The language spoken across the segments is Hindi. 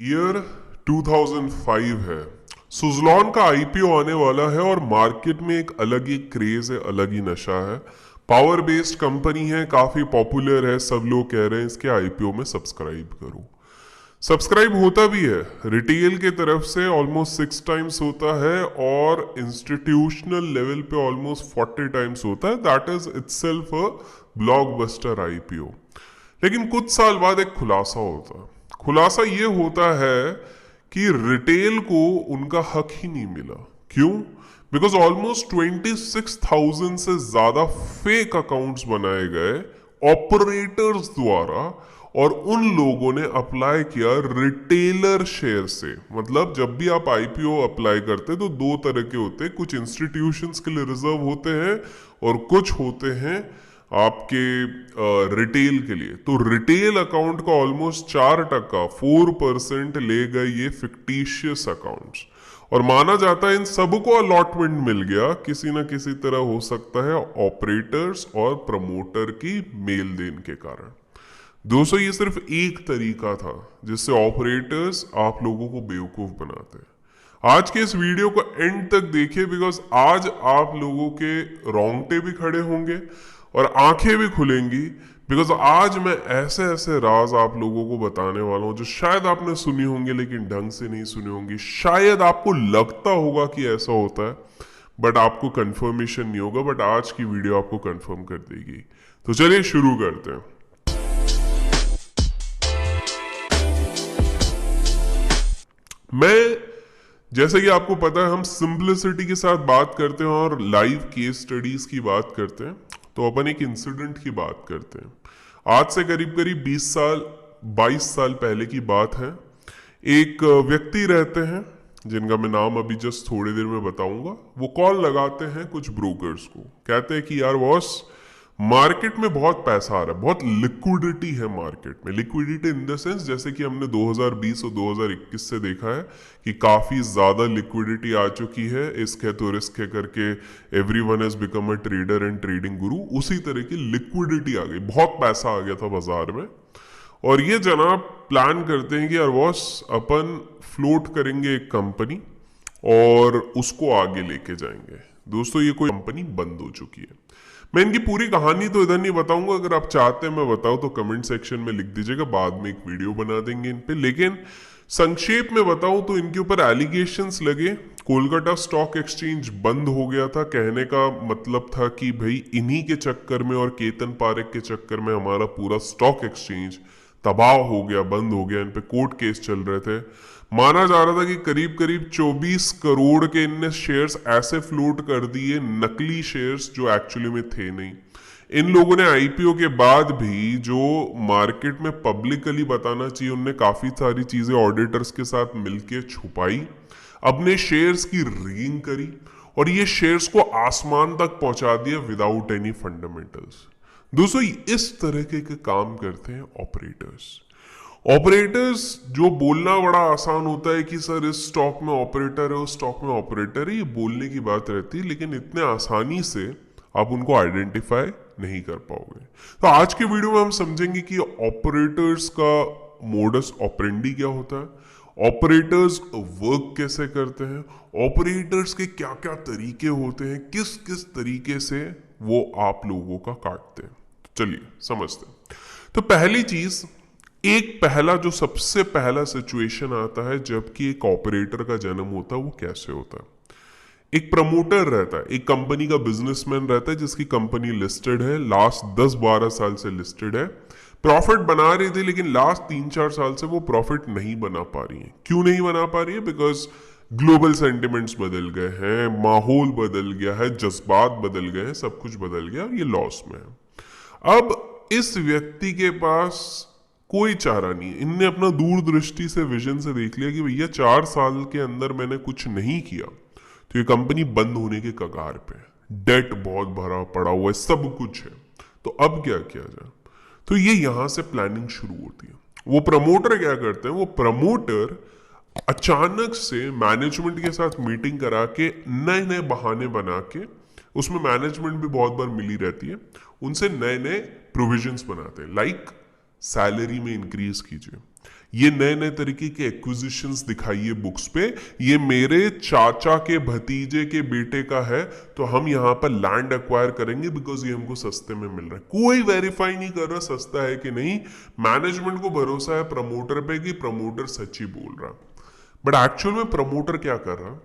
ईयर 2005 है। सुज़लॉन का आईपीओ आने वाला है और मार्केट में एक अलग ही क्रेज है, अलग ही नशा है। पावर बेस्ड कंपनी है, काफी पॉपुलर है, सब लोग कह रहे हैं इसके आईपीओ में सब्सक्राइब करो। सब्सक्राइब होता भी है, रिटेल के तरफ से ऑलमोस्ट 6 टाइम्स होता है और इंस्टीट्यूशनल लेवल पे ऑलमोस्ट 40 टाइम्स होता है। That is itself a blockbuster IPO. लेकिन कुछ साल बाद एक खुलासा होता है। खुलासा ये होता है कि रिटेल को उनका हक ही नहीं मिला। क्यों? बिकॉज ऑलमोस्ट 26,000 से ज्यादा फेक अकाउंट्स बनाए गए ऑपरेटर्स द्वारा, और उन लोगों ने अप्लाई किया रिटेलर शेयर से। मतलब जब भी आप आईपीओ अप्लाई करते तो दो तरह के होते हैं, कुछ इंस्टीट्यूशंस के लिए रिजर्व होते हैं और कुछ होते हैं आपके रिटेल के लिए। तो रिटेल अकाउंट का ऑलमोस्ट 4% 4% ले गए ये फिक्टिशियस अकाउंट्स, और माना जाता है इन सबको अलॉटमेंट मिल गया किसी ना किसी तरह, हो सकता है ऑपरेटर्स और प्रमोटर की मेल देन के कारण। दोस्तों, ये सिर्फ एक तरीका था जिससे ऑपरेटर्स आप लोगों को बेवकूफ बनाते हैं। आज के इस वीडियो को एंड तक देखिए, बिकॉज आज आप लोगों के रोंगटे भी खड़े होंगे और आंखें भी खुलेंगी। बिकॉज आज मैं ऐसे ऐसे राज आप लोगों को बताने वाला हूं जो शायद आपने सुनी होंगे लेकिन ढंग से नहीं सुनी होंगी। शायद आपको लगता होगा कि ऐसा होता है, बट आपको कंफर्मेशन नहीं होगा। बट आज की वीडियो आपको कंफर्म कर देगी। तो चलिए शुरू करते हैं। मैं, जैसे कि आपको पता है, हम सिंप्लिसिटी के साथ बात करते हैं और लाइव केस स्टडीज की बात करते हैं। तो अपन एक इंसिडेंट की बात करते हैं। आज से करीब करीब 22 साल पहले की बात है। एक व्यक्ति रहते हैं जिनका मैं नाम अभी जस्ट थोड़ी देर में बताऊंगा। वो कॉल लगाते हैं कुछ ब्रोकर्स को, कहते हैं कि यार बॉस, मार्केट में बहुत पैसा आ रहा है, बहुत लिक्विडिटी है मार्केट में। लिक्विडिटी इन द सेंस, जैसे कि हमने 2020 और 2021 से देखा है कि काफी ज्यादा लिक्विडिटी आ चुकी है। इसके तो रिस्क है करके everyone has become a trader and trading गुरु, उसी तरह की लिक्विडिटी आ गई, बहुत पैसा आ गया था बाजार में। और ये जनाब प्लान करते हैं कि यार बॉस, अपन फ्लोट करेंगे एक कंपनी और उसको आगे लेके जाएंगे। दोस्तों, ये कोई कंपनी बंद हो चुकी है। मैं इनकी पूरी कहानी तो इधर नहीं बताऊंगा, अगर आप चाहते हैं मैं बताऊं तो कमेंट सेक्शन में लिख दीजिएगा, बाद में एक वीडियो बना देंगे इन पे। लेकिन संक्षेप में बताऊं तो इनके ऊपर एलिगेशंस लगे। कोलकाता स्टॉक एक्सचेंज बंद हो गया था। कहने का मतलब था कि भाई इन्हीं के चक्कर में और केतन पारेख के चक्कर में हमारा पूरा स्टॉक एक्सचेंज तबाह हो गया, बंद हो गया। इन पे कोर्ट केस चल रहे थे। माना जा रहा था कि करीब करीब 24 करोड़ के इनने शेयर्स ऐसे फ्लोट कर दिए, नकली शेयर्स जो एक्चुअली में थे नहीं। इन लोगों ने आईपीओ के बाद भी जो मार्केट में पब्लिकली बताना चाहिए, उनने काफी सारी चीजें ऑडिटर्स के साथ मिलकर छुपाई, अपने शेयर्स की रिगिंग करी और ये शेयर्स को आसमान तक पहुंचा दिया विदाउट एनी फंडामेंटल्स। दोस्तों, इस तरह के काम करते हैं ऑपरेटर्स। ऑपरेटर्स जो बोलना बड़ा आसान होता है कि सर इस स्टॉक में ऑपरेटर है, उस स्टॉक में ऑपरेटर है, ये बोलने की बात रहती है, लेकिन इतने आसानी से आप उनको आइडेंटिफाई नहीं कर पाओगे। तो आज के वीडियो में हम समझेंगे कि ऑपरेटर्स का मोडस ऑपरेंडी क्या होता है, ऑपरेटर्स वर्क कैसे करते हैं, ऑपरेटर्स के क्या क्या तरीके होते हैं, किस किस तरीके से वो आप लोगों का काटते हैं। चलिए समझते हैं। तो पहली चीज, जो सबसे पहला सिचुएशन आता है जबकि एक ऑपरेटर का जन्म होता है, वो कैसे होता है। एक प्रमोटर रहता है, एक कंपनी का बिजनेसमैन रहता है जिसकी कंपनी लिस्टेड है, लास्ट 10-12 साल से लिस्टेड है, प्रॉफिट बना रही थी, लेकिन लास्ट 3-4 साल से वो प्रॉफिट नहीं बना पा रही है। क्यों नहीं बना पा रही है? बिकॉज ग्लोबल सेंटिमेंट्स बदल गए हैं, माहौल बदल गया है, जज्बात बदल गए हैं, सब कुछ बदल गया और ये लॉस में है। अब इस व्यक्ति के पास कोई चारा नहीं है। इनने अपना दूरदृष्टि से, विजन से देख लिया कि भैया 4 साल के अंदर मैंने कुछ नहीं किया तो ये कंपनी बंद होने के कगार पे है, डेट बहुत भरा पड़ा हुआ है, सब कुछ है, तो अब क्या किया जाए। तो ये यहां से प्लानिंग शुरू होती है। वो प्रमोटर क्या करते हैं, वो प्रमोटर अचानक से मैनेजमेंट के साथ मीटिंग करा के नए नए बहाने बना के, उसमें मैनेजमेंट भी बहुत बार मिली रहती है, उनसे नए नए प्रोविजंस बनाते हैं। लाइक सैलरी में इंक्रीज कीजिए, ये नए नए तरीके के एक्विजिशंस दिखाइए बुक्स पे, ये मेरे चाचा के भतीजे के बेटे का है तो हम यहाँ पर लैंड एक्वायर करेंगे बिकॉज ये हमको सस्ते में मिल रहा है। कोई वेरीफाई नहीं कर रहा सस्ता है कि नहीं, मैनेजमेंट को भरोसा है प्रमोटर पे कि प्रमोटर सच्ची बोल रहा। बट एक्चुअल में प्रमोटर क्या कर रहा है?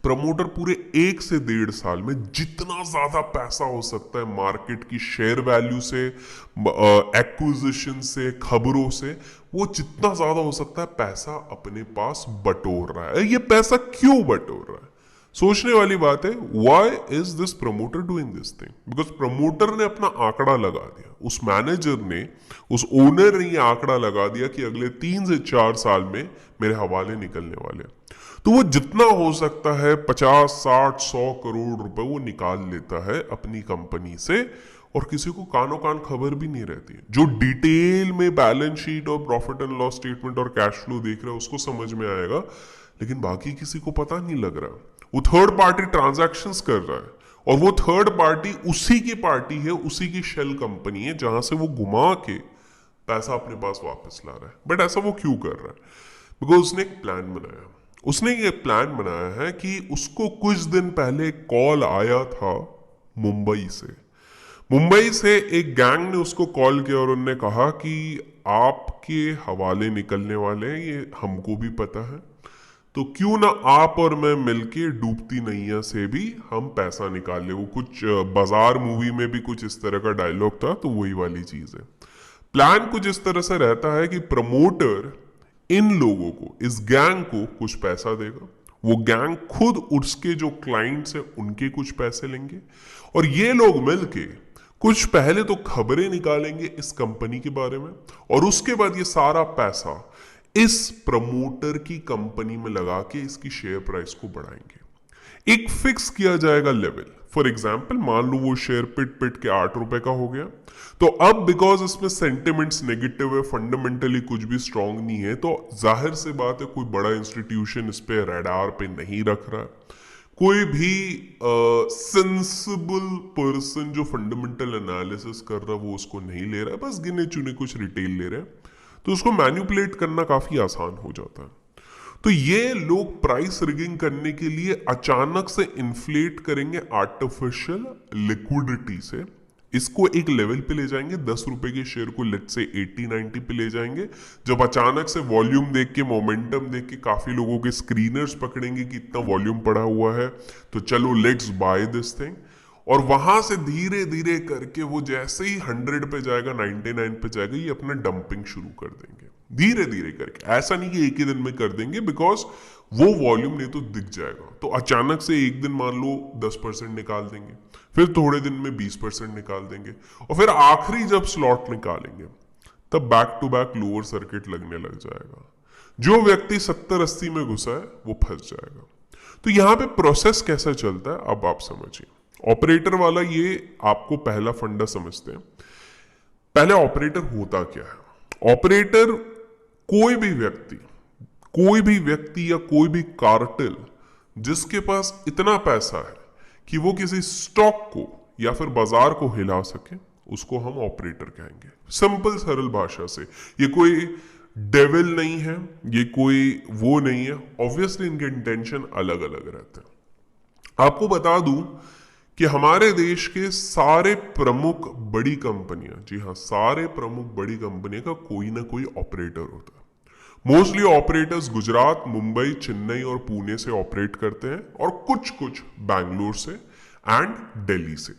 प्रमोटर पूरे 1 से 1.5 साल में जितना ज्यादा पैसा हो सकता है मार्केट की शेयर वैल्यू से, एक्विजिशन से, खबरों से, वो जितना ज्यादा हो सकता है पैसा अपने पास बटोर रहा है। ये पैसा क्यों बटोर रहा है? सोचने वाली बात है। Why is this promoter doing this thing? Because promoter ने अपना आंकड़ा लगा दिया, उस मैनेजर ने, उस ओनर ने ये आंकड़ा लगा दिया कि अगले 3 से 4 साल में मेरे हवाले निकलने वाले हैं। तो वो जितना हो सकता है 50, 60, 100 करोड़ रुपए वो निकाल लेता है अपनी कंपनी से, और किसी को कानो कान खबर भी नहीं रहती है। जो डिटेल में बैलेंस शीट और प्रॉफिट एंड लॉस स्टेटमेंट और कैश फ्लो देख रहा है उसको समझ में आएगा, लेकिन बाकी किसी को पता नहीं लग रहा। वो थर्ड पार्टी ट्रांजैक्शंस कर रहा है, और वो थर्ड पार्टी उसी की पार्टी है, उसी की शेल कंपनी है जहां से वो घुमा के पैसा अपने पास वापस ला रहा है। बट ऐसा वो क्यों कर रहा है? बिकॉज उसने एक प्लान बनाया। उसने ये प्लान बनाया है कि उसको कुछ दिन पहले कॉल आया था मुंबई से। मुंबई से एक गैंग ने उसको कॉल किया और उन्होंने कहा कि आपके हवाले निकलने वाले हैं, ये हमको भी पता है, तो क्यों ना आप और मैं मिलके डूबती नैया से भी हम पैसा निकाल ले। वो कुछ बाजार मूवी में भी कुछ इस तरह का डायलॉग था, तो वही वाली चीज है। प्लान कुछ इस तरह से रहता है कि प्रमोटर इन लोगों को, इस गैंग को कुछ पैसा देगा, वो गैंग खुद उसके जो क्लाइंट्स हैं उनके कुछ पैसे लेंगे, और ये लोग मिलके कुछ पहले तो खबरें निकालेंगे इस कंपनी के बारे में, और उसके बाद ये सारा पैसा इस प्रमोटर की कंपनी में लगा के इसकी शेयर प्राइस को बढ़ाएंगे। एक फिक्स किया जाएगा लेवल। फॉर एग्जाम्पल मान लो वो शेयर पिट पिट के 8 रुपए का हो गया, तो अब बिकॉज इसमें सेंटिमेंट्स नेगेटिव है, फंडामेंटली कुछ भी स्ट्रांग नहीं है, तो जाहिर से बात है कोई बड़ा इंस्टीट्यूशन इस पे रडार पे नहीं रख रहा है। कोई भी सेंसिबल पर्सन जो फंडामेंटल एनालिसिस कर रहा है वो उसको नहीं ले रहा है, बस गिने चुने कुछ रिटेल ले रहे हैं, तो उसको मैन्युपुलेट करना काफी आसान हो जाता है। तो ये लोग प्राइस रिगिंग करने के लिए अचानक से इन्फ्लेट करेंगे आर्टिफिशियल लिक्विडिटी से, इसको एक लेवल पे ले जाएंगे, 10 रुपए के शेयर को लेट से 80-90 पे ले जाएंगे। जब अचानक से वॉल्यूम देख के, मोमेंटम देख के काफी लोगों के स्क्रीनर्स पकड़ेंगे कि इतना वॉल्यूम पड़ा हुआ है, तो चलो लेट्स बाय दिस थिंग, और वहां से धीरे धीरे करके वो जैसे ही 100 पे जाएगा, 99 पे जाएगा, ये अपना डंपिंग शुरू कर देंगे धीरे धीरे करके। ऐसा नहीं कि एक ही दिन में कर देंगे, बिकॉज वो वॉल्यूम नहीं तो दिख जाएगा। तो अचानक से एक दिन मान लो 10% निकाल देंगे, फिर थोड़े दिन में 20% निकाल देंगे, और फिर आखिरी जब स्लॉट निकालेंगे तब back to back lower circuit लगने लग जाएगा। जो व्यक्ति 70-80 में घुसा है वो फंस जाएगा। तो यहां पे प्रोसेस कैसा चलता है अब आप समझिए। ऑपरेटर वाला ये आपको पहला फंडा समझते हैं। पहले ऑपरेटर होता क्या है? ऑपरेटर कोई भी व्यक्ति या कोई भी कार्टेल जिसके पास इतना पैसा है कि वो किसी स्टॉक को या फिर बाजार को हिला सके, उसको हम ऑपरेटर कहेंगे। सिंपल सरल भाषा से, ये कोई डेविल नहीं है, ये कोई वो नहीं है। ऑब्वियसली इनके इंटेंशन अलग अलग रहते हैं। आपको बता दूं कि हमारे देश के सारे प्रमुख बड़ी कंपनियां, जी हाँ, सारे प्रमुख बड़ी कंपनियों का कोई ना कोई ऑपरेटर होता है। मोस्टली ऑपरेटर्स गुजरात, मुंबई, चेन्नई और पुणे से ऑपरेट करते हैं, और कुछ कुछ बैंगलोर से एंड दिल्ली से।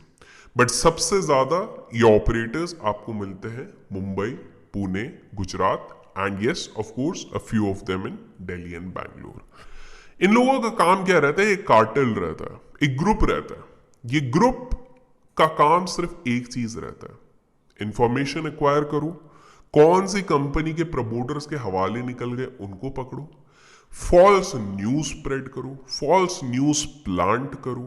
बट सबसे ज्यादा ये ऑपरेटर्स आपको मिलते हैं Mumbai, Pune, Gujarat, and yes of course a few of them in Delhi and Bangalore. इन लोगों का काम क्या रहता है? एक कार्टेल रहता है, एक ग्रुप रहता है। ये ग्रुप का काम सिर्फ एक चीज रहता है, इंफॉर्मेशन एक्वायर करो, कौन सी कंपनी के प्रमोटर्स के हवाले निकल गए उनको पकड़ो, फॉल्स न्यूज स्प्रेड करो, फॉल्स न्यूज प्लांट करो,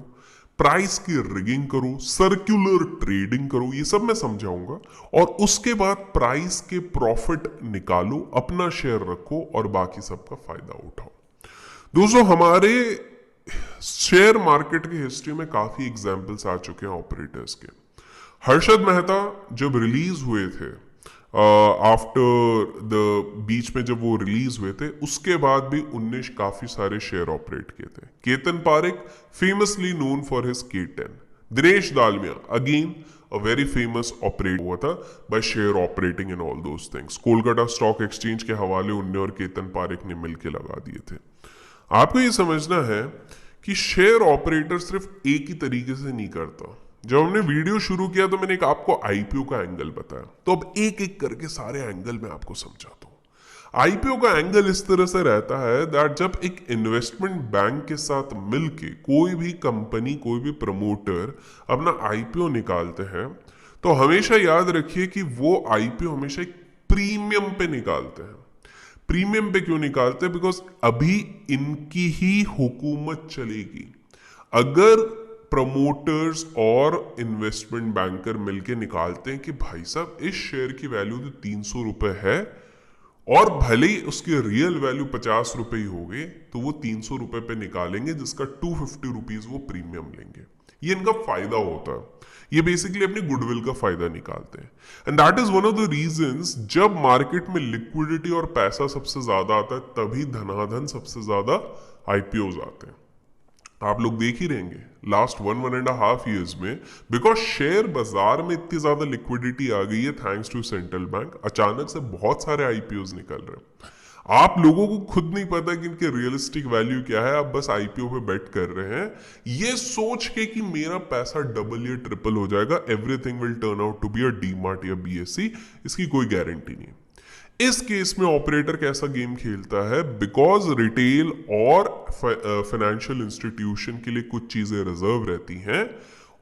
प्राइस की रिगिंग करो, सर्कुलर ट्रेडिंग करो, ये सब मैं समझाऊंगा। और उसके बाद प्राइस के प्रॉफिट निकालो, अपना शेयर रखो और बाकी सबका फायदा उठाओ। दोस्तों, हमारे शेयर मार्केट की हिस्ट्री में काफी एग्जाम्पल्स आ चुके हैं ऑपरेटर्स के। हर्षद मेहता जब रिलीज हुए थे आफ्टर द बीच में जब वो रिलीज हुए थे, उसके बाद भी उनने काफी सारे शेयर ऑपरेट किए थे। Ketan Parekh famously known for his K10। Dinesh Dalmiya again a very famous operate हुआ था by share operating in all those things. Kolkata stock exchange के हवाले उनने और केतन पारेख ने मिलकर लगा दिए थे। आपको ये समझना है कि शेयर ऑपरेटर सिर्फ एक ही तरीके से नहीं करता। जब हमने वीडियो शुरू किया तो मैंने एक आपको आईपीओ का एंगल बताया, तो अब एक एक करके सारे एंगल मैं आपको समझाता हूं। आईपीओ का एंगल इस तरह से रहता है दैट जब एक इन्वेस्टमेंट बैंक के साथ मिलके कोई भी कंपनी, कोई भी प्रमोटर अपना आईपीओ निकालते हैं, तो हमेशा याद रखिए कि वो आईपीओ हमेशा एक प्रीमियम पे निकालते हैं। प्रीमियम पे क्यों निकालते हैं? बिकॉज अभी इनकी ही हुकूमत चलेगी। अगर प्रमोटर्स और इन्वेस्टमेंट बैंकर मिलके निकालते हैं कि भाई साहब इस शेयर की वैल्यू तो 300 रुपए है, और भले ही उसकी रियल वैल्यू 50 रुपए ही हो गए, तो वो 300 रुपए पे निकालेंगे, जिसका 250 रुपीज वो प्रीमियम लेंगे। ये इनका फायदा होता है। ये बेसिकली अपनी गुडविल का फायदा निकालते हैं। And that is one of the reasons, जब मार्केट में लिक्विडिटी और पैसा सबसे ज्यादा आता है, तभी धनाधन सबसे ज्यादा आईपीओज आते हैं। आप लोग देख ही रहेंगे लास्ट 1.5 ईयर्स में, बिकॉज शेयर बाजार में इतनी ज्यादा लिक्विडिटी आ गई है थैंक्स टू सेंट्रल बैंक, अचानक से बहुत सारे आईपीओज निकल रहे हैं। आप लोगों को खुद नहीं पता कि इनके रियलिस्टिक वैल्यू क्या है, आप बस आईपीओ पे बेट कर रहे हैं ये सोच के कि मेरा पैसा डबल या ट्रिपल हो जाएगा, everything will turn out to be a DMart या बीएससी। इसकी कोई गारंटी नहीं। इस केस में ऑपरेटर कैसा गेम खेलता है? बिकॉज रिटेल और फाइनेंशियल इंस्टीट्यूशन के लिए कुछ चीजें रिजर्व रहती हैं,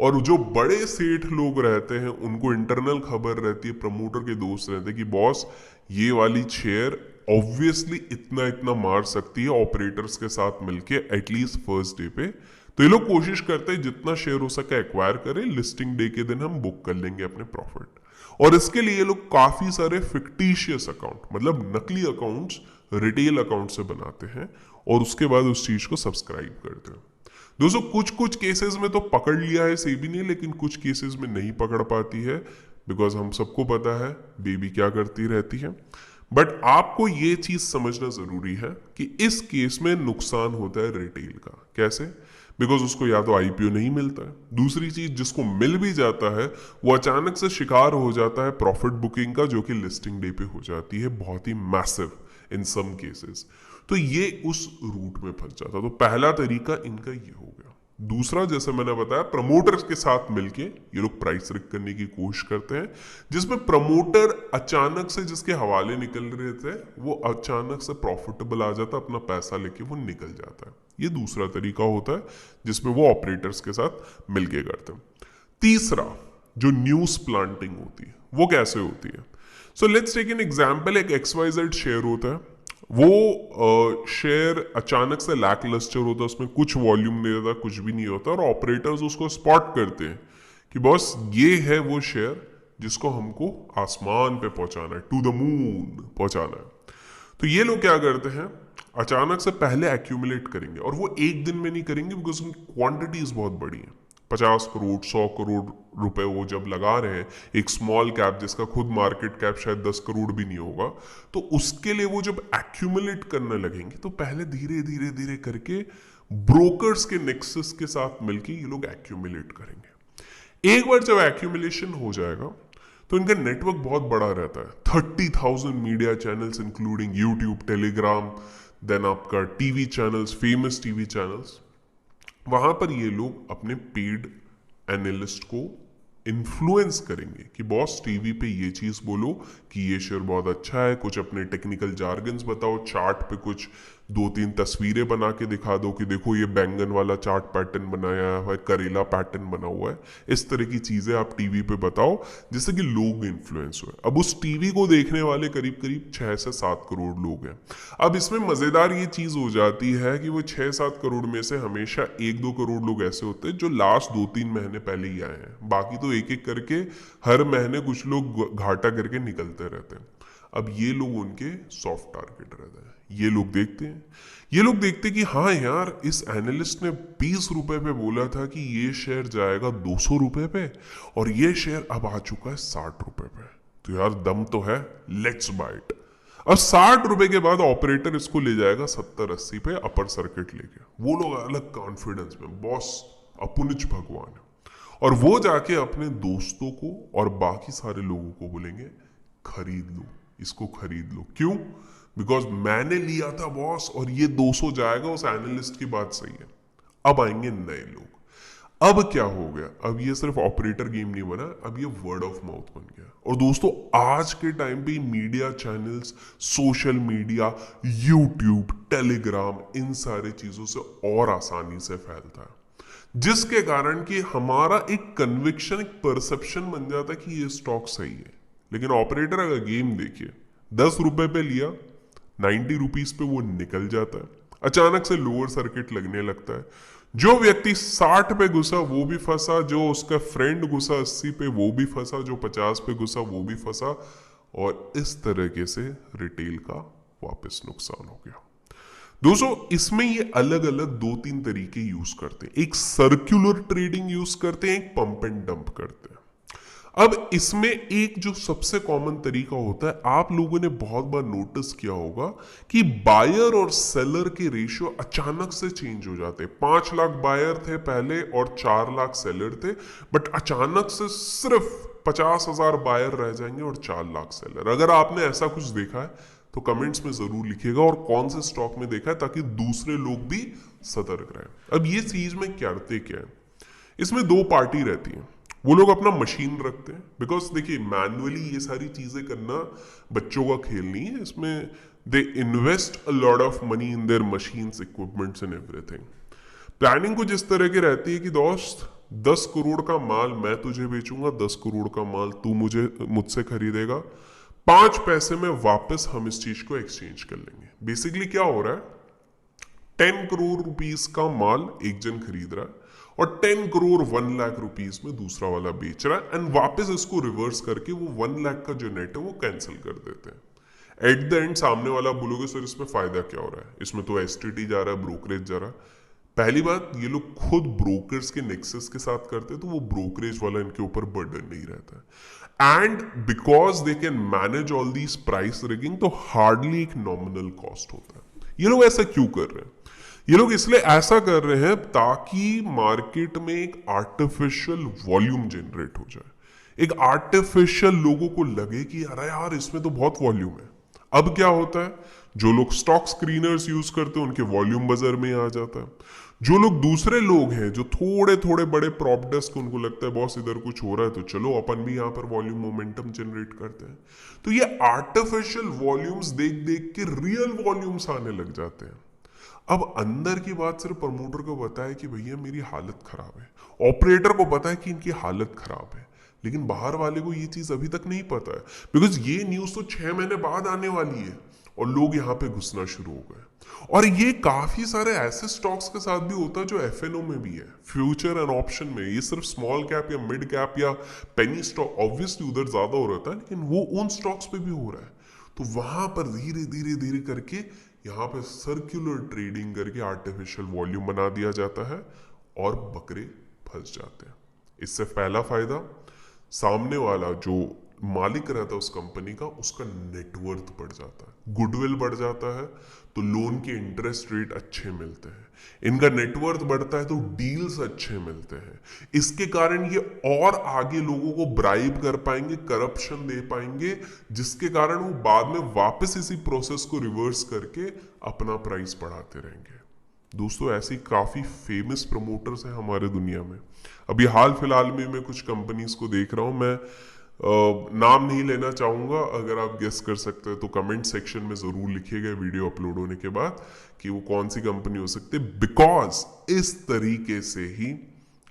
और जो बड़े सेठ लोग रहते हैं उनको इंटरनल खबर रहती है, प्रमोटर के दोस्त रहते हैं कि बॉस ये वाली शेयर ऑब्वियसली इतना इतना मार सकती है ऑपरेटर्स के साथ मिलके एटलीस्ट फर्स्ट डे पे। तो ये लोग कोशिश करते हैं जितना शेयर हो सके एक्वायर करें, लिस्टिंग डे के दिन हम बुक कर लेंगे अपने प्रॉफिट। और इसके लिए ये लोग काफी सारे फिक्टिशियस अकाउंट, मतलब नकली अकाउंट्स, रिटेल अकाउंट से बनाते हैं और उसके बाद उस चीज को सब्सक्राइब करते हैं। दोस्तों कुछ कुछ केसेस में तो पकड़ लिया है सेबी ने, लेकिन कुछ केसेस में नहीं पकड़ पाती है, बिकॉज हम सबको पता है बेबी क्या करती रहती है। बट आपको ये चीज समझना जरूरी है कि इस केस में नुकसान होता है रिटेल का। कैसे? बिकॉज उसको या तो आईपीओ नहीं मिलता है, दूसरी चीज जिसको मिल भी जाता है वो अचानक से शिकार हो जाता है प्रॉफिट बुकिंग का, जो कि लिस्टिंग डे पे हो जाती है, बहुत ही मैसिव इन सम केसेस। तो ये उस रूट में फंस जाता। तो पहला तरीका इनका ये हो गया। दूसरा, जैसे मैंने बताया, प्रमोटर्स के साथ मिलके ये लोग प्राइस रिक करने की कोशिश करते हैं, जिसमें प्रमोटर अचानक से जिसके हवाले निकल रहे थे वो अचानक से प्रॉफिटेबल आ जाता, अपना पैसा लेके वो निकल जाता है। ये दूसरा तरीका होता है जिसमें वो ऑपरेटर्स के साथ मिलके करते हैं। तीसरा, जो न्यूज प्लांटिंग होती है, वो कैसे होती है? So let's take an example. एक XYZ शेयर होता है, वो शेयर अचानक से लैकलस्टर होता है, उसमें कुछ वॉल्यूम नहीं रहता, कुछ भी नहीं होता, और ऑपरेटर्स उसको स्पॉट करते हैं कि बॉस ये है वो शेयर जिसको हमको आसमान पे पहुंचाना है, टू द मून पहुंचाना है। तो ये लोग क्या करते हैं, अचानक से पहले एक्यूमुलेट करेंगे, और वो एक दिन में नहीं करेंगे बिकॉज उनकी क्वांटिटीज बहुत बड़ी है। 50 करोड़ 100 करोड़ रुपए वो जब लगा रहे हैं एक स्मॉल कैप जिसका खुद मार्केट कैप शायद 10 करोड़ भी नहीं होगा, तो उसके लिए वो जब एक्यूमुलेट करने लगेंगे तो पहले धीरे धीरे धीरे करके ब्रोकर्स के नेक्सस के साथ मिलके ये लोग एक्यूमुलेट करेंगे। एक बार जब एक्यूमुलेशन हो जाएगा तो इनका नेटवर्क बहुत बड़ा रहता है, 30,000 media channels including YouTube, Telegram, then आपका TV channels, famous TV channels. वहां पर ये लोग अपने पेड एनालिस्ट को इन्फ्लुएंस करेंगे कि बॉस टीवी पे ये चीज बोलो कि ये शेयर बहुत अच्छा है, कुछ अपने टेक्निकल जार्गन्स बताओ, चार्ट पे कुछ 2-3 तस्वीरें बना के दिखा दो कि देखो ये बैंगन वाला चार्ट पैटर्न बनाया है, करेला पैटर्न बना हुआ है। इस तरह की चीजें आप टीवी पे बताओ जिससे कि लोग इन्फ्लुएंस हुए। अब उस टीवी को देखने वाले करीब करीब 6 से 7 करोड़ लोग हैं। अब इसमें मजेदार ये चीज हो जाती है कि वो 6-7 करोड़ में से हमेशा 1-2 करोड़ लोग ऐसे होते हैं जो लास्ट 2-3 महीने पहले ही आए हैं, बाकी तो एक एक करके हर महीने कुछ लोग घाटा करके निकलते रहते हैं। अब ये लोग उनके सॉफ्ट टारगेट रहते हैं। ये लोग देखते हैं, ये लोग देखते हैं कि हाँ यार, इस एनालिस्ट ने 20 रुपए पे बोला था कि ये शेयर जाएगा 200 रुपए पे, और ये शेयर अब आ चुका है 60 रुपए पे। तो यार दम तो है, लेट्स बाय इट। अब 60 रुपए के बाद ऑपरेटर इसको ले जाएगा 70-80 पे अपर सर्किट लेके। वो लोग अलग कॉन्फिडेंस में, बॉस अपुनिच भगवान है, और वो जाके अपने दोस्तों को और बाकी सारे लोगों को बोलेंगे खरीद लो, इसको खरीद लो। क्यों? बिकॉज मैंने लिया था बॉस, और ये 200 जाएगा, उस एनालिस्ट की बात सही है। अब आएंगे नए लोग। अब क्या हो गया? अब ये सिर्फ ऑपरेटर गेम नहीं बना, अब ये वर्ड ऑफ माउथ बन गया। और दोस्तों आज के टाइम पे media channels, social media, YouTube, Telegram, इन सारे चीजों से और आसानी से फैलता है, जिसके कारण कि हमारा एक कन्विक्शन, एक परसेप्शन बन जाता है कि ये स्टॉक सही है। लेकिन ऑपरेटर अगर गेम देखिए, 10 रुपए पे लिया, 90 रुपीज पे वो निकल जाता है, अचानक से लोअर सर्किट लगने लगता है। जो व्यक्ति 60 पे घुसा वो भी फंसा, जो उसका फ्रेंड घुसा 80 पे वो भी फंसा, जो 50 पे घुसा वो भी फंसा, और इस तरीके से रिटेल का वापस नुकसान हो गया। दोस्तों इसमें ये अलग अलग 2-3 तरीके यूज करते हैं। एक सर्कुलर ट्रेडिंग यूज करते हैं, एक पंप एंड डंप करते हैं। अब इसमें एक जो सबसे कॉमन तरीका होता है, आप लोगों ने बहुत बार नोटिस किया होगा कि बायर और सेलर के रेशियो अचानक से चेंज हो जाते हैं। 5 लाख बायर थे पहले और 4 लाख सेलर थे, बट अचानक से सिर्फ 50,000 बायर रह जाएंगे और 4 लाख सेलर। अगर आपने ऐसा कुछ देखा है तो कमेंट्स में जरूर लिखिएगा, और कौन से स्टॉक में देखा है, ताकि दूसरे लोग भी सतर्क रहें। अब ये चीज में करते क्या है, इसमें 2 पार्टी रहती है। वो लोग अपना मशीन रखते हैं, बिकॉज देखिए मैनुअली ये सारी चीजें करना बच्चों का खेल नहीं है। इसमें they invest a lot of money in their machines, equipments and everything. Planning कुछ इस तरह की रहती है कि दोस्त 10 करोड़ का माल मैं तुझे बेचूंगा, 10 करोड़ का माल तू मुझसे खरीदेगा, 5 पैसे में वापस हम इस चीज को एक्सचेंज कर लेंगे। बेसिकली क्या हो रहा है, 10 करोड़ रुपीस का माल एक जन खरीद रहा है और 10 करोड़ 1 लाख रुपीस में दूसरा वाला बेच रहा है, एंड वापस इसको रिवर्स करके वो 1 लाख का जो नेट है वो कैंसिल कर देते हैं। एट द एंड सामने वाला बोलोगे सर इसमें फायदा क्या हो रहा है, इसमें तो एसटीटी जा रहा है, ब्रोकरेज जा रहा है। पहली बात, ये लोग खुद ब्रोकर्स के नेक्सस के साथ करते हैं, तो वो ब्रोकरेज वाला इनके ऊपर बर्डन नहीं रहता है। And because they can manage all these price rigging, तो हार्डली एक नॉमिनल कॉस्ट होता है। ये लोग ऐसा क्यों कर रहे हैं? ये लोग इसलिए ऐसा कर रहे हैं ताकि मार्केट में एक आर्टिफिशियल वॉल्यूम जनरेट हो जाए। एक आर्टिफिशियल लोगों को लगे कि अरे यार इसमें तो बहुत वॉल्यूम है। अब क्या होता है, जो लोग स्टॉक स्क्रीनर्स यूज करते हैं उनके वॉल्यूम बजर में आ जाता है। जो लोग दूसरे लोग हैं जो थोड़े थोड़े बड़े प्रॉप डेस्क, उनको लगता है बॉस इधर कुछ हो रहा है तो चलो अपन भी यहां पर वॉल्यूम मोमेंटम जनरेट करते हैं। तो ये आर्टिफिशियल वॉल्यूम्स देख देख के रियल वॉल्यूम्स आने लग जाते हैं। अब अंदर की बात सिर्फ प्रमोटर को पता है कि भैया मेरी हालत खराब है, ऑपरेटर को पता है कि इनकी हालत खराब है, लेकिन बाहर वाले को ये चीज अभी तक नहीं पता है, बिकॉज ये न्यूज तो 6 महीने बाद आने वाली है और लोग यहां पे घुसना शुरू हो गए। और ये काफी सारे ऐसे स्टॉक्स के साथ भी होता है जो एफएनओ में भी है, फ्यूचर एंड ऑप्शन में। ये सिर्फ स्मॉल कैप या मिड कैप या पेनी स्टॉक, ऑब्वियसली उधर ज्यादा हो रहा था, लेकिन वो उन स्टॉक्स पे भी हो रहा है। तो वहां पर धीरे धीरे धीरे करके यहाँ पे सर्कुलर ट्रेडिंग करके आर्टिफिशियल वॉल्यूम बना दिया जाता है और बकरे फंस जाते हैं। इससे पहला फायदा, सामने वाला जो मालिक रहता है उस कंपनी का, उसका नेटवर्थ बढ़ जाता है, गुडविल बढ़ जाता है, तो लोन के इंटरेस्ट रेट अच्छे मिलते हैं। इनका नेटवर्थ बढ़ता है तो डील्स अच्छे मिलते हैं। इसके कारण ये और आगे लोगों को ब्राइब कर पाएंगे, करप्शन दे पाएंगे, जिसके कारण वो बाद में वापस इसी प्रोसेस को रिवर्स करके अपना प्राइस बढ़ाते रहेंगे। दोस्तों ऐसी काफी फेमस प्रमोटर्स हैं हमारे दुनिया में। अभी हाल फिलहाल में मैं कुछ कंपनीज को देख रहा हूं, मैं नाम नहीं लेना चाहूंगा, अगर आप गेस कर सकते हैं तो कमेंट सेक्शन में जरूर लिखिएगा वीडियो अपलोड होने के बाद कि वो कौन सी कंपनी हो सकती है। बिकॉज इस तरीके से ही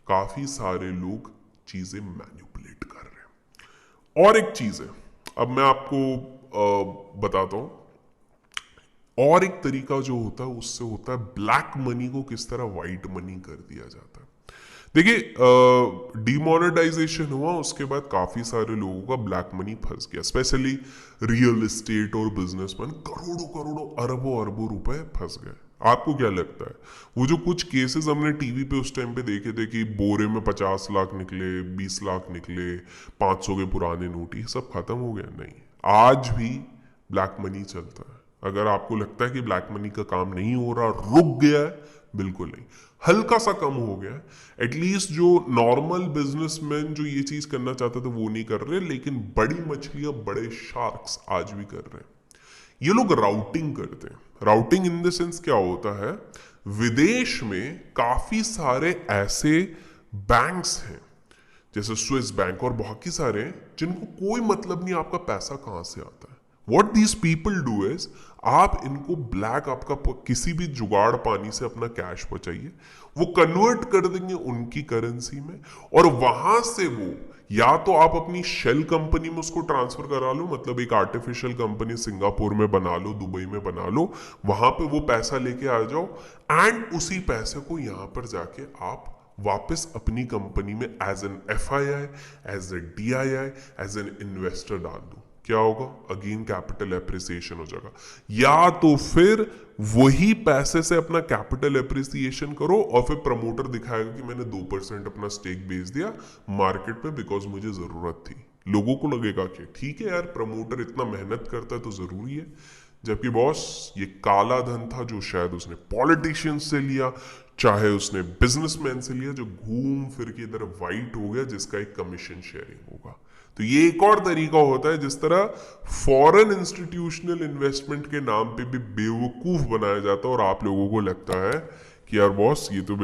काफी सारे लोग चीजें मैनिपुलेट कर रहे हैं। और एक चीज है, अब मैं आपको बताता हूं, और एक तरीका जो होता है उससे होता है ब्लैक मनी को किस तरह व्हाइट मनी कर दिया जाता है। देखिए डिमोनेटाइजेशन हुआ, उसके बाद काफी सारे लोगों का ब्लैक मनी फंस गया, स्पेशली रियल एस्टेट और बिजनेसमैन करोड़ों करोड़ों अरबों अरबों रुपए फंस गए। आपको क्या लगता है? वो जो कुछ केसेस हमने टीवी पे उस टाइम पे देखे थे कि बोरे में 50 लाख निकले, 20 लाख निकले, 500 के पुराने नोट, ये सब खत्म हो गया? नहीं, आज भी ब्लैक मनी चलता है। अगर आपको लगता है कि ब्लैक मनी का काम नहीं हो रहा, रुक गया है, बिल्कुल नहीं, हल्का सा कम हो गया है। एटलीस्ट जो नॉर्मल बिजनेसमैन जो ये चीज करना चाहते थे वो नहीं कर रहे, लेकिन बड़ी मछलियां, बड़े शार्क्स आज भी कर रहे हैं। ये लोग राउटिंग करते हैं। राउटिंग इन द सेंस क्या होता है, विदेश में काफी सारे ऐसे बैंक्स हैं जैसे स्विस बैंक और बाकी सारे हैं जिनको कोई मतलब नहीं आपका पैसा कहां से आता है। What these people do is, आप इनको ब्लैक, आपका किसी भी जुगाड़ पानी से अपना कैश बचाइए, वो कन्वर्ट कर देंगे उनकी करेंसी में, और वहां से वो या तो आप अपनी शेल कंपनी में उसको ट्रांसफर करा लो, मतलब एक आर्टिफिशियल कंपनी सिंगापुर में बना लो, दुबई में बना लो, वहां पे वो पैसा लेके आ जाओ, एंड उसी पैसे को यहां पर जाके आप वापस अपनी कंपनी में as an FII, as a DII, as an investor डाल दो। क्या होगा? अगेन कैपिटल एप्रिसिएशन हो जाएगा। या तो फिर वही पैसे से अपना कैपिटल एप्रिसिएशन करो और फिर प्रमोटर दिखाएगा कि मैंने 2% अपना स्टेक बेच दिया मार्केट में बिकॉज मुझे जरूरत थी। लोगों को लगेगा कि ठीक है यार, प्रमोटर इतना मेहनत करता है तो जरूरी है, जबकि बॉस ये काला धन था जो शायद उसने पॉलिटिशियन से लिया, चाहे उसने बिजनेसमैन से लिया, जो घूम फिर के इधर वाइट हो गया, जिसका एक कमीशन शेयरिंग होगा। तो ये एक और तरीका होता है जिस तरह फॉरेन इंस्टीट्यूशनल इन्वेस्टमेंट के नाम पे भी बेवकूफ बनाया जाता है और आप लोगों को लगता है कि यार बॉस ये तो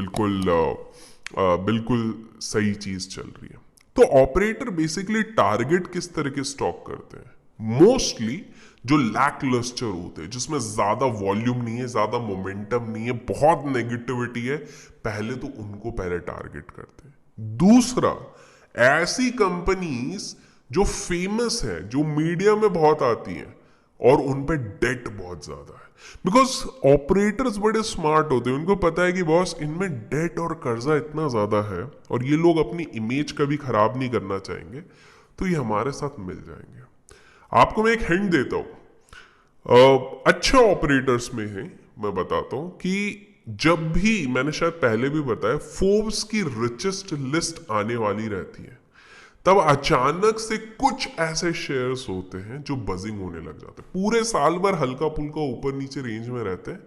बिल्कुल सही चीज चल रही है। तो ऑपरेटर बेसिकली टारगेट किस तरह के स्टॉक करते हैं? मोस्टली जो लैकलस्टर होते हैं, जिसमें ज्यादा वॉल्यूम नहीं है, ज्यादा मोमेंटम नहीं है, बहुत नेगेटिविटी है, पहले तो उनको पहले टारगेट करते हैं। दूसरा, ऐसी कंपनीज जो फेमस है, जो मीडिया में बहुत आती हैं और उन पे डेट बहुत ज्यादा है, बिकॉज ऑपरेटर्स बड़े स्मार्ट होते हैं, उनको पता है कि बॉस इनमें डेट और कर्जा इतना ज्यादा है और ये लोग अपनी इमेज कभी खराब नहीं करना चाहेंगे, तो ये हमारे साथ मिल जाएंगे। आपको मैं एक हिंट देता हूं, अच्छे ऑपरेटर्स में है, मैं बताता हूं कि जब भी, मैंने शायद पहले भी बताया, फोर्ब्स की रिचेस्ट लिस्ट आने वाली रहती है, तब अचानक से कुछ ऐसे शेयर्स होते हैं जो बजिंग होने लग जाते हैं। पूरे साल भर हल्का फुल्का ऊपर नीचे रेंज में रहते हैं,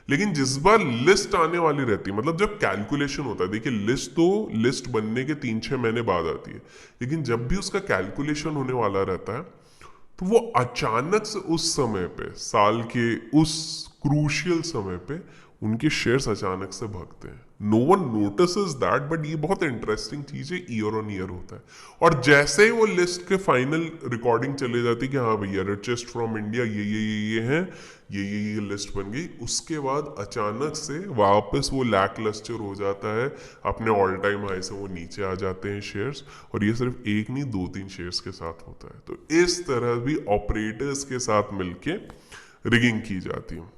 लेकिन जिस बार लिस्ट आने वाली रहती है, मतलब जब कैलकुलेशन होता है, देखिए लिस्ट तो लिस्ट बनने के 3-6 महीने बाद आती है, लेकिन जब भी उसका कैलकुलेशन होने वाला रहता है तो वो अचानक से उस समय पे, साल के उस क्रूशियल समय पे, उनके शेयर्स अचानक से भागते हैं। No one notices that, but ये बहुत इंटरेस्टिंग चीज है, ईयर ऑन ईयर होता है। और जैसे ही वो लिस्ट के फाइनल रिकॉर्डिंग चले जाती है कि हाँ भैया रिचेस्ट फ्रॉम इंडिया ये हैं, ये लिस्ट बन गई, उसके बाद अचानक से वापस वो लैकलस्टर हो जाता है, अपने ऑल टाइम हाई से वो नीचे आ जाते हैं शेयर्स, और ये सिर्फ एक नहीं 2-3 शेयर्स के साथ होता है। तो इस तरह भी ऑपरेटर्स के साथ मिलके रिगिंग की जाती है।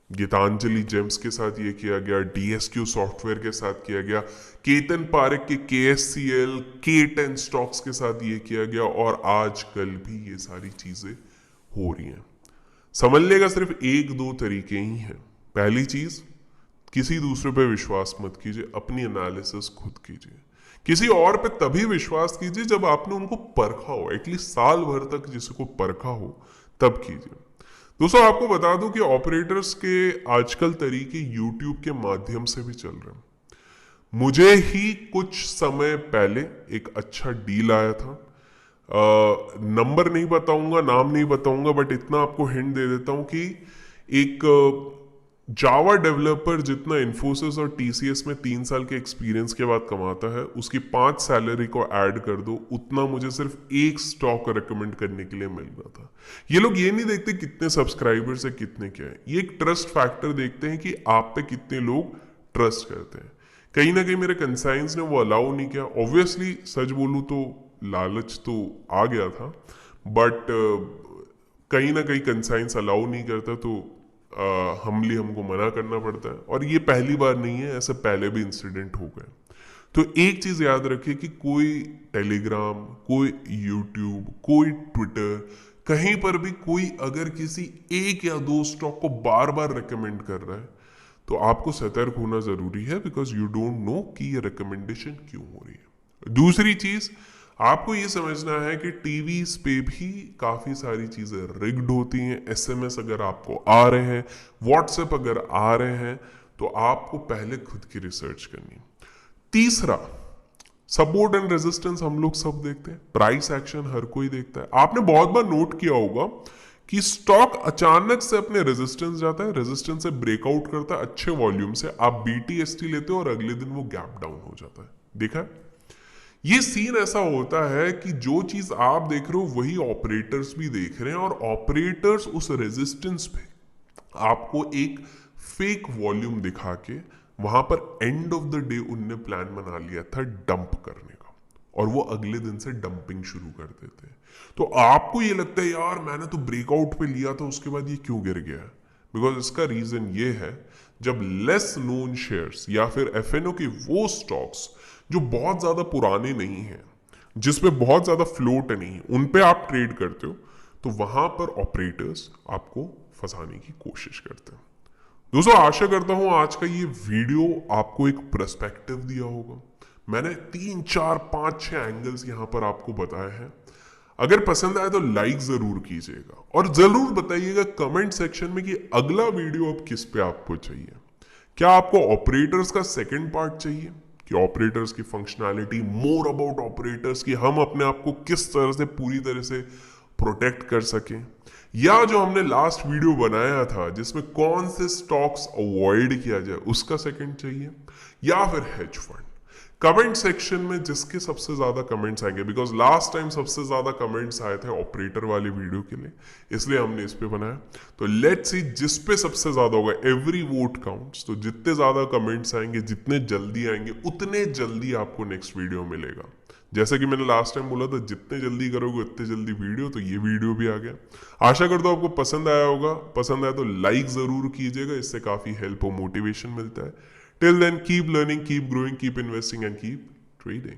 गीतांजलि जेम्स के साथ ये किया गया, DSQ सॉफ्टवेयर के साथ किया गया, केतन पारेख के KSCL, K10 स्टॉक्स के साथ ये किया गया, और आजकल भी ये सारी चीजें हो रही हैं। समझ लेगा सिर्फ 1-2 तरीके ही हैं। पहली चीज, किसी दूसरे पे विश्वास मत कीजिए, अपनी एनालिसिस खुद कीजिए। किसी और पे तभी विश्वास कीजिए जब आपने उनको परखा हो, एटलीस्ट साल भर तक जिसको परखा हो तब कीजिए। दोस्तों आपको बता दूं कि ऑपरेटर्स के आजकल तरीके YouTube के माध्यम से भी चल रहे हैं। मुझे ही कुछ समय पहले एक अच्छा डील आया था, नंबर नहीं बताऊंगा, नाम नहीं बताऊंगा, बट इतना आपको हिंट दे देता हूं कि एक जावा डेवलपर जितना इन्फोसिस और TCS में 3 साल के एक्सपीरियंस के बाद कमाता है, उसकी 5 सैलरी को ऐड कर दो, उतना मुझे सिर्फ एक स्टॉक रेकमेंड करने के लिए मिल रहा था। ये लोग ये नहीं देखते कितने सब्सक्राइबर्स है, कितने क्या है, ये एक ट्रस्ट फैक्टर देखते हैं कि आप पे कितने लोग ट्रस्ट करते हैं। कहीं ना कहीं मेरे कंसाइंस ने वो अलाउ नहीं किया। ऑब्वियसली सच बोलूं तो लालच तो आ गया था, बट कहीं ना कहीं कंसाइंस अलाउ नहीं करता, तो हमली हमको मना करना पड़ता है। और ये पहली बार नहीं है, ऐसे पहले भी इंसिडेंट हो गए। तो एक चीज याद रखिए कि कोई टेलीग्राम, कोई यूट्यूब, कोई ट्विटर, कहीं पर भी कोई अगर किसी 1 या 2 स्टॉक को बार बार रिकमेंड कर रहा है, तो आपको सतर्क होना जरूरी है, बिकॉज यू डोंट नो कि ये रिकमेंडेशन क्यों हो रही है। दूसरी चीज, आपको ये समझना है कि टीवीज पे भी काफी सारी चीजें रिग्ड होती हैं। एसएमएस अगर आपको आ रहे हैं, व्हाट्सएप अगर आ रहे हैं, तो आपको पहले खुद की रिसर्च करनी। तीसरा, सपोर्ट एंड रेजिस्टेंस हम लोग सब देखते हैं, प्राइस एक्शन हर कोई देखता है। आपने बहुत बार नोट किया होगा कि स्टॉक अचानक से अपने रेजिस्टेंस जाता है, रेजिस्टेंस से ब्रेकआउट करता है अच्छे वॉल्यूम से, आप बीटीएसटी लेते हो और अगले दिन वो गैप डाउन हो जाता है। देखा है? ये सीन ऐसा होता है कि जो चीज आप देख रहे हो वही ऑपरेटर्स भी देख रहे हैं, और ऑपरेटर्स उस रेजिस्टेंस पे आपको एक फेक वॉल्यूम दिखा के वहां पर एंड ऑफ द डे उनने प्लान बना लिया था डंप करने का, और वो अगले दिन से डंपिंग शुरू कर देते हैं। तो आपको ये लगता है यार मैंने तो ब्रेकआउट पे लिया था, उसके बाद ये क्यों गिर गया? बिकॉज इसका रीजन ये है, जब लेस नोन शेयर्स या फिर एफएनओ के वो स्टॉक्स जो बहुत ज्यादा पुराने नहीं हैं, जिसपे बहुत ज्यादा फ्लोट नहीं है, उन पे आप ट्रेड करते हो, तो वहां पर ऑपरेटर्स आपको फंसाने की कोशिश करते हैं। दोस्तों, आशा करता हूं आज का ये वीडियो आपको एक पर्सपेक्टिव दिया होगा। मैंने 3 4 5 6 एंगल्स यहां पर आपको बताए हैं। अगर पसंद आए तो लाइक जरूर कीजिएगा, और जरूर बताइएगा कमेंट सेक्शन में कि अगला वीडियो अब किस पे आपको चाहिए। क्या आपको ऑपरेटर्स का सेकंड पार्ट चाहिए, कि ऑपरेटर्स की फंक्शनैलिटी, मोर अबाउट ऑपरेटर्स, कि हम अपने आप को किस तरह से पूरी तरह से प्रोटेक्ट कर सकें, या जो हमने लास्ट वीडियो बनाया था जिसमें कौन से स्टॉक्स अवॉइड किया जाए उसका सेकंड चाहिए, या फिर हेज फंड? कमेंट सेक्शन में जिसके सबसे ज्यादा कमेंट्स आएंगे, बिकॉज लास्ट टाइम सबसे ज्यादा कमेंट्स आए थे ऑपरेटर वाले वीडियो के लिए, इसलिए हमने इस पे बनाया। तो लेट्स सी जिस पे सबसे ज्यादा होगा, एवरी वोट काउंट्स, तो जितने ज्यादा कमेंट्स आएंगे, जितने जल्दी आएंगे, उतने जल्दी आपको नेक्स्ट वीडियो मिलेगा। जैसे कि मैंने लास्ट टाइम बोला था, जितने जल्दी करोगे उतने जल्दी वीडियो, तो ये वीडियो भी आ गया। आशा करता हूं आपको पसंद आया होगा। पसंद आया तो लाइक जरूर कीजिएगा, इससे काफी हेल्प और मोटिवेशन मिलता है। Till then, keep learning, keep growing, keep investing, and keep trading.